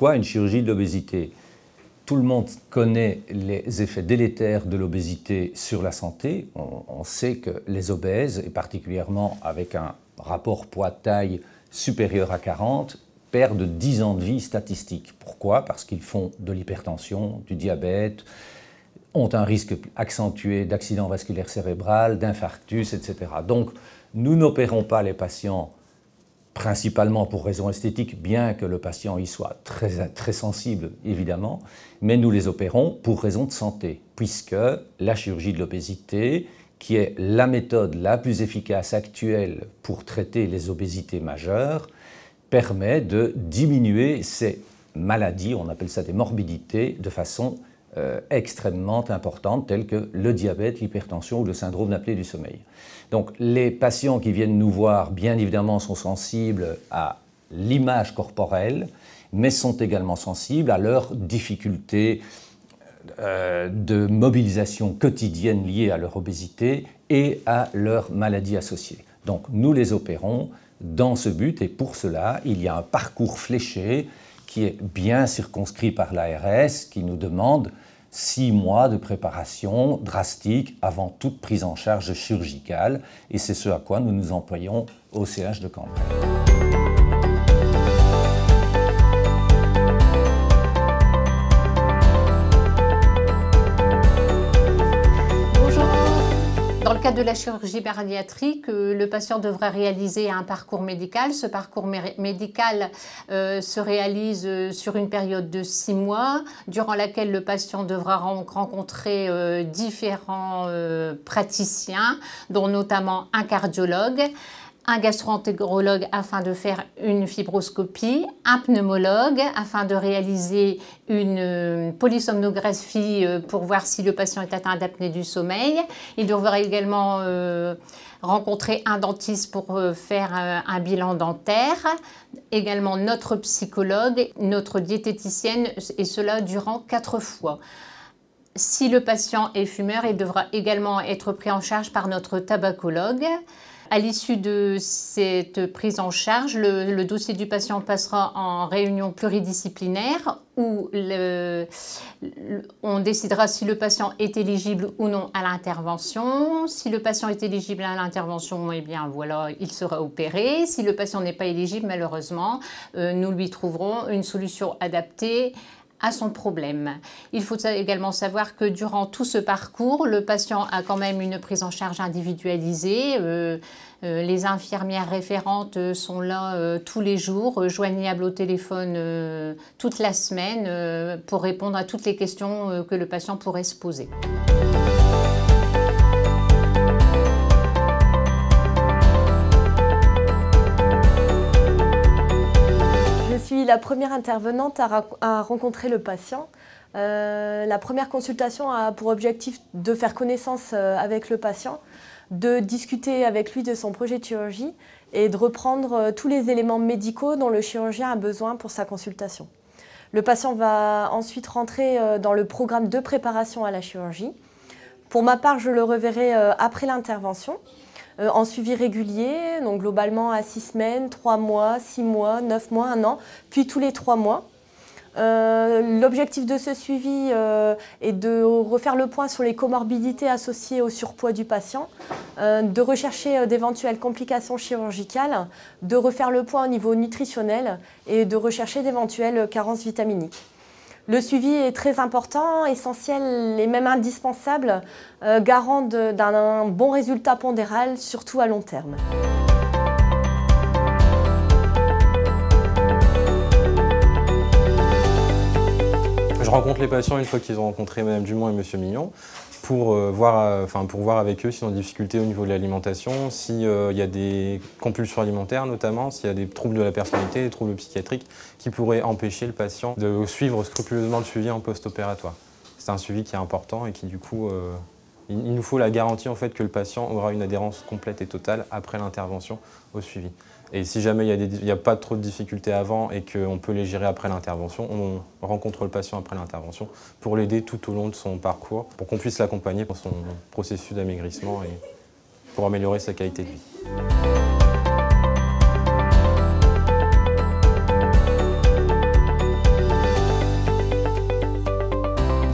Pourquoi une chirurgie de l'obésité? Tout le monde connaît les effets délétères de l'obésité sur la santé. On sait que les obèses, et particulièrement avec un rapport poids-taille supérieur à 40, perdent 10 ans de vie statistique. Pourquoi? Parce qu'ils font de l'hypertension, du diabète, ont un risque accentué d'accident vasculaire cérébral, d'infarctus, etc. Donc, nous n'opérons pas les patients principalement pour raisons esthétiques, bien que le patient y soit très sensible, évidemment, mais nous les opérons pour raisons de santé, puisque la chirurgie de l'obésité, qui est la méthode la plus efficace actuelle pour traiter les obésités majeures, permet de diminuer ces maladies, on appelle ça des morbidités, de façon extrêmement importante, telles que le diabète, l'hypertension ou le syndrome d'apnée du sommeil. Donc les patients qui viennent nous voir, bien évidemment, sont sensibles à l'image corporelle, mais sont également sensibles à leurs difficultés de mobilisation quotidienne liées à leur obésité et à leurs maladies associées. Donc nous les opérons dans ce but, et pour cela, il y a un parcours fléché qui est bien circonscrit par l'ARS, qui nous demande 6 mois de préparation drastique avant toute prise en charge chirurgicale, et c'est ce à quoi nous nous employons au CH de Cambrai. Dans le cadre de la chirurgie bariatrique, le patient devra réaliser un parcours médical. Ce parcours médical se réalise sur une période de 6 mois, durant laquelle le patient devra rencontrer différents praticiens, dont notamment un cardiologue, un gastro-entérologue afin de faire une fibroscopie, un pneumologue afin de réaliser une polysomnographie pour voir si le patient est atteint d'apnée du sommeil. Il devra également rencontrer un dentiste pour faire un bilan dentaire, également notre psychologue, notre diététicienne, et cela durant 4 fois. Si le patient est fumeur, il devra également être pris en charge par notre tabacologue. À l'issue de cette prise en charge, le dossier du patient passera en réunion pluridisciplinaire où on décidera si le patient est éligible ou non à l'intervention. Si le patient est éligible à l'intervention, eh bien voilà, il sera opéré. Si le patient n'est pas éligible, malheureusement, nous lui trouverons une solution adaptée à son problème. Il faut également savoir que durant tout ce parcours, le patient a quand même une prise en charge individualisée. Les infirmières référentes sont là tous les jours, joignables au téléphone toute la semaine pour répondre à toutes les questions que le patient pourrait se poser. Je suis la première intervenante à rencontrer le patient. La première consultation a pour objectif de faire connaissance avec le patient, de discuter avec lui de son projet de chirurgie et de reprendre tous les éléments médicaux dont le chirurgien a besoin pour sa consultation. Le patient va ensuite rentrer dans le programme de préparation à la chirurgie. Pour ma part, je le reverrai après l'intervention, en suivi régulier, donc globalement à 6 semaines, 3 mois, 6 mois, 9 mois, 1 an, puis tous les 3 mois. L'objectif de ce suivi est de refaire le point sur les comorbidités associées au surpoids du patient, de rechercher d'éventuelles complications chirurgicales, de refaire le point au niveau nutritionnel et de rechercher d'éventuelles carences vitaminiques. Le suivi est très important, essentiel et même indispensable, garant d'un bon résultat pondéral, surtout à long terme. Je rencontre les patients une fois qu'ils ont rencontré Mme Dumont et M. Mignon pour voir avec eux s'ils ont des difficultés au niveau de l'alimentation, s'il y a des compulsions alimentaires notamment, s'il y a des troubles de la personnalité, des troubles psychiatriques qui pourraient empêcher le patient de suivre scrupuleusement le suivi en post-opératoire. C'est un suivi qui est important et qui du coup, il nous faut la garantie en fait que le patient aura une adhérence complète et totale après l'intervention au suivi. Et si jamais il n'y a pas trop de difficultés avant et qu'on peut les gérer après l'intervention, on rencontre le patient après l'intervention pour l'aider tout au long de son parcours, pour qu'on puisse l'accompagner dans son processus d'amaigrissement et pour améliorer sa qualité de vie.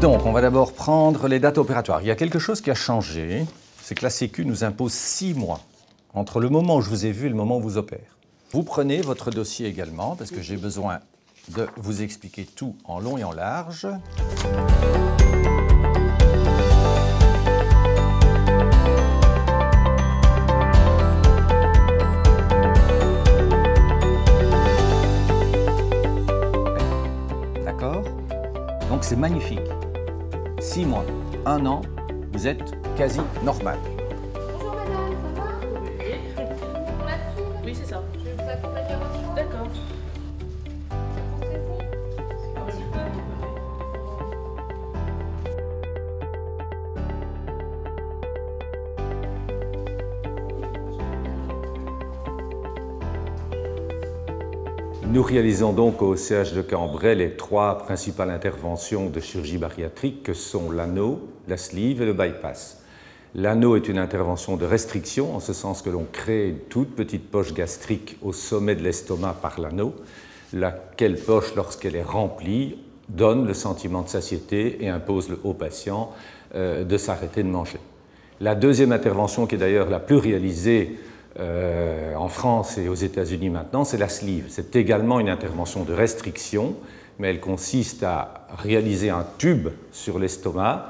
Donc, on va d'abord prendre les dates opératoires. Il y a quelque chose qui a changé, c'est que la Sécu nous impose 6 mois entre le moment où je vous ai vu et le moment où vous opère. Vous prenez votre dossier également, parce que j'ai besoin de vous expliquer tout en long et en large. D'accord? Donc c'est magnifique. 6 mois, 1 an, vous êtes quasi normal. Bonjour madame, ça va? Oui. Pour la fille? Oui, c'est ça. Je vais vous accompagner à votre chambre. D'accord. Nous réalisons donc au CH de Cambrai les 3 principales interventions de chirurgie bariatrique que sont l'anneau, la sleeve et le bypass. L'anneau est une intervention de restriction, en ce sens que l'on crée une toute petite poche gastrique au sommet de l'estomac par l'anneau, laquelle poche, lorsqu'elle est remplie, donne le sentiment de satiété et impose au patient de s'arrêter de manger. La deuxième intervention, qui est d'ailleurs la plus réalisée en France et aux États-Unis maintenant, c'est la sleeve. C'est également une intervention de restriction, mais elle consiste à réaliser un tube sur l'estomac,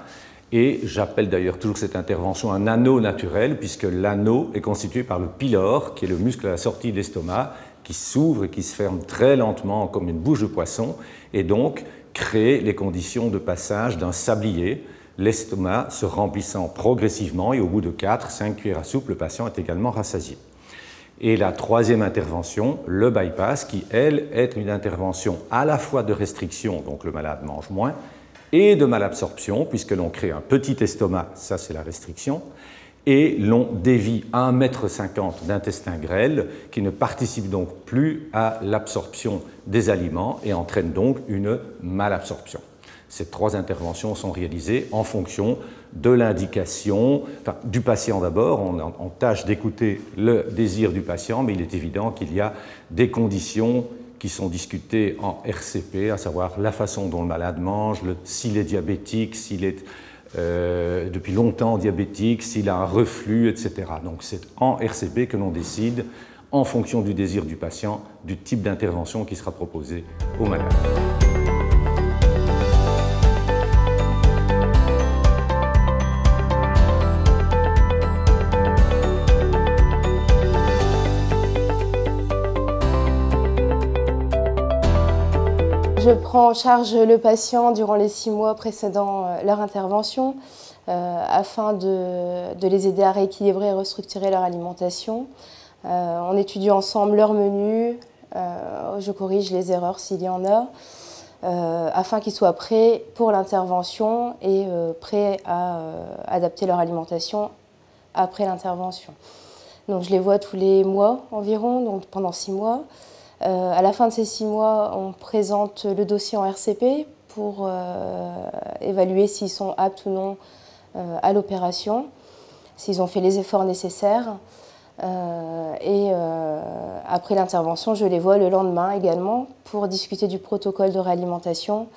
et j'appelle d'ailleurs toujours cette intervention un anneau naturel, puisque l'anneau est constitué par le pylore, qui est le muscle à la sortie de l'estomac, qui s'ouvre et qui se ferme très lentement comme une bouche de poisson, et donc crée les conditions de passage d'un sablier, l'estomac se remplissant progressivement, et au bout de 4-5 cuillères à soupe, le patient est également rassasié. Et la troisième intervention, le bypass, qui, elle, est une intervention à la fois de restriction, donc le malade mange moins, et de malabsorption, puisque l'on crée un petit estomac, ça c'est la restriction, et l'on dévie 1,50 m d'intestin grêle, qui ne participe donc plus à l'absorption des aliments et entraîne donc une malabsorption. Ces 3 interventions sont réalisées en fonction de l'indication, du patient d'abord. On tâche d'écouter le désir du patient, mais il est évident qu'il y a des conditions qui sont discutées en RCP, à savoir la façon dont le malade mange, s'il est diabétique, s'il est depuis longtemps diabétique, s'il a un reflux, etc. Donc c'est en RCP que l'on décide, en fonction du désir du patient, du type d'intervention qui sera proposée au malade. Je prends en charge le patient durant les 6 mois précédant leur intervention afin de les aider à rééquilibrer et restructurer leur alimentation. On étudie ensemble leur menu, je corrige les erreurs s'il y en a, afin qu'ils soient prêts pour l'intervention et prêts à adapter leur alimentation après l'intervention. Donc je les vois tous les mois environ, donc pendant 6 mois. À la fin de ces 6 mois, on présente le dossier en RCP pour évaluer s'ils sont aptes ou non à l'opération, s'ils ont fait les efforts nécessaires. Après l'intervention, je les vois le lendemain également pour discuter du protocole de réalimentation,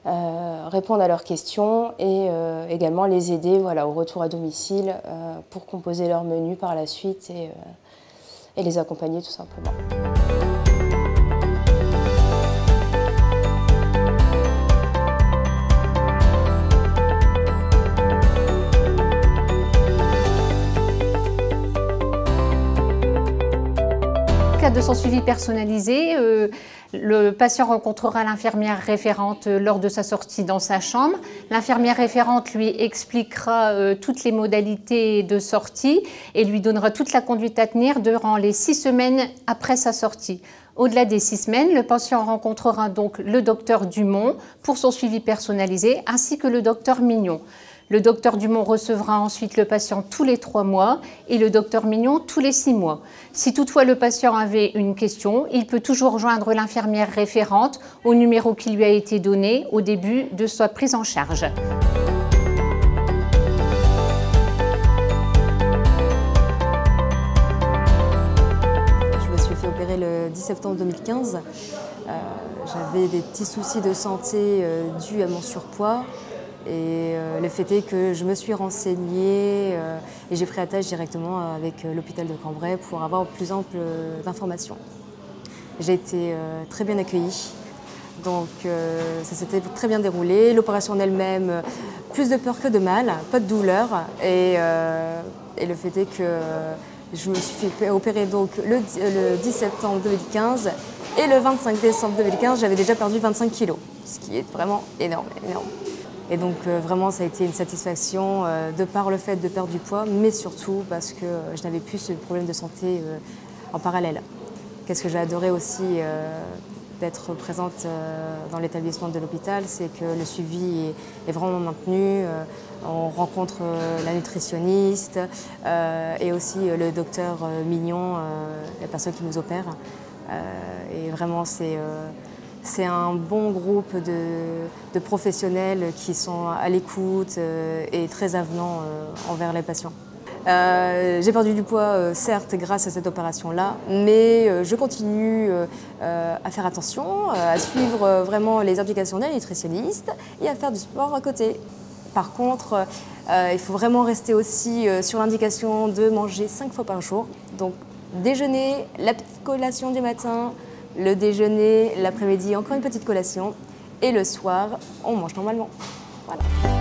répondre à leurs questions et également les aider au retour à domicile pour composer leur menu par la suite et les accompagner tout simplement. De son suivi personnalisé, le patient rencontrera l'infirmière référente lors de sa sortie dans sa chambre. L'infirmière référente lui expliquera toutes les modalités de sortie et lui donnera toute la conduite à tenir durant les 6 semaines après sa sortie. Au-delà des 6 semaines, le patient rencontrera donc le docteur Dumont pour son suivi personnalisé ainsi que le docteur Mignon. Le docteur Dumont recevra ensuite le patient tous les 3 mois et le docteur Mignon tous les 6 mois. Si toutefois le patient avait une question, il peut toujours joindre l'infirmière référente au numéro qui lui a été donné au début de sa prise en charge. Je me suis fait opérer le 10 septembre 2015. J'avais des petits soucis de santé dus à mon surpoids. Et le fait est que je me suis renseignée et j'ai pris attache directement avec l'hôpital de Cambrai pour avoir plus ample d'informations. J'ai été très bien accueillie, donc ça s'était très bien déroulé. L'opération en elle-même, plus de peur que de mal, pas de douleur. Et le fait est que je me suis fait opérer donc le 10 septembre 2015 et le 25 décembre 2015, j'avais déjà perdu 25 kilos, ce qui est vraiment énorme, énorme. Et donc vraiment ça a été une satisfaction de par le fait de perdre du poids, mais surtout parce que je n'avais plus ce problème de santé en parallèle. Qu'est-ce que j'ai adoré aussi d'être présente dans l'établissement de l'hôpital, c'est que le suivi est vraiment maintenu. On rencontre la nutritionniste et aussi le docteur Mignon, la personne qui nous opère. Et vraiment c'est un bon groupe de professionnels qui sont à l'écoute et très avenants envers les patients. J'ai perdu du poids, certes, grâce à cette opération-là, mais je continue à faire attention, à suivre vraiment les indications d'un nutritionniste et à faire du sport à côté. Par contre, il faut vraiment rester aussi sur l'indication de manger 5 fois par jour. Donc, déjeuner, la petite collation du matin, le déjeuner, l'après-midi, encore une petite collation, et le soir, on mange normalement. Voilà.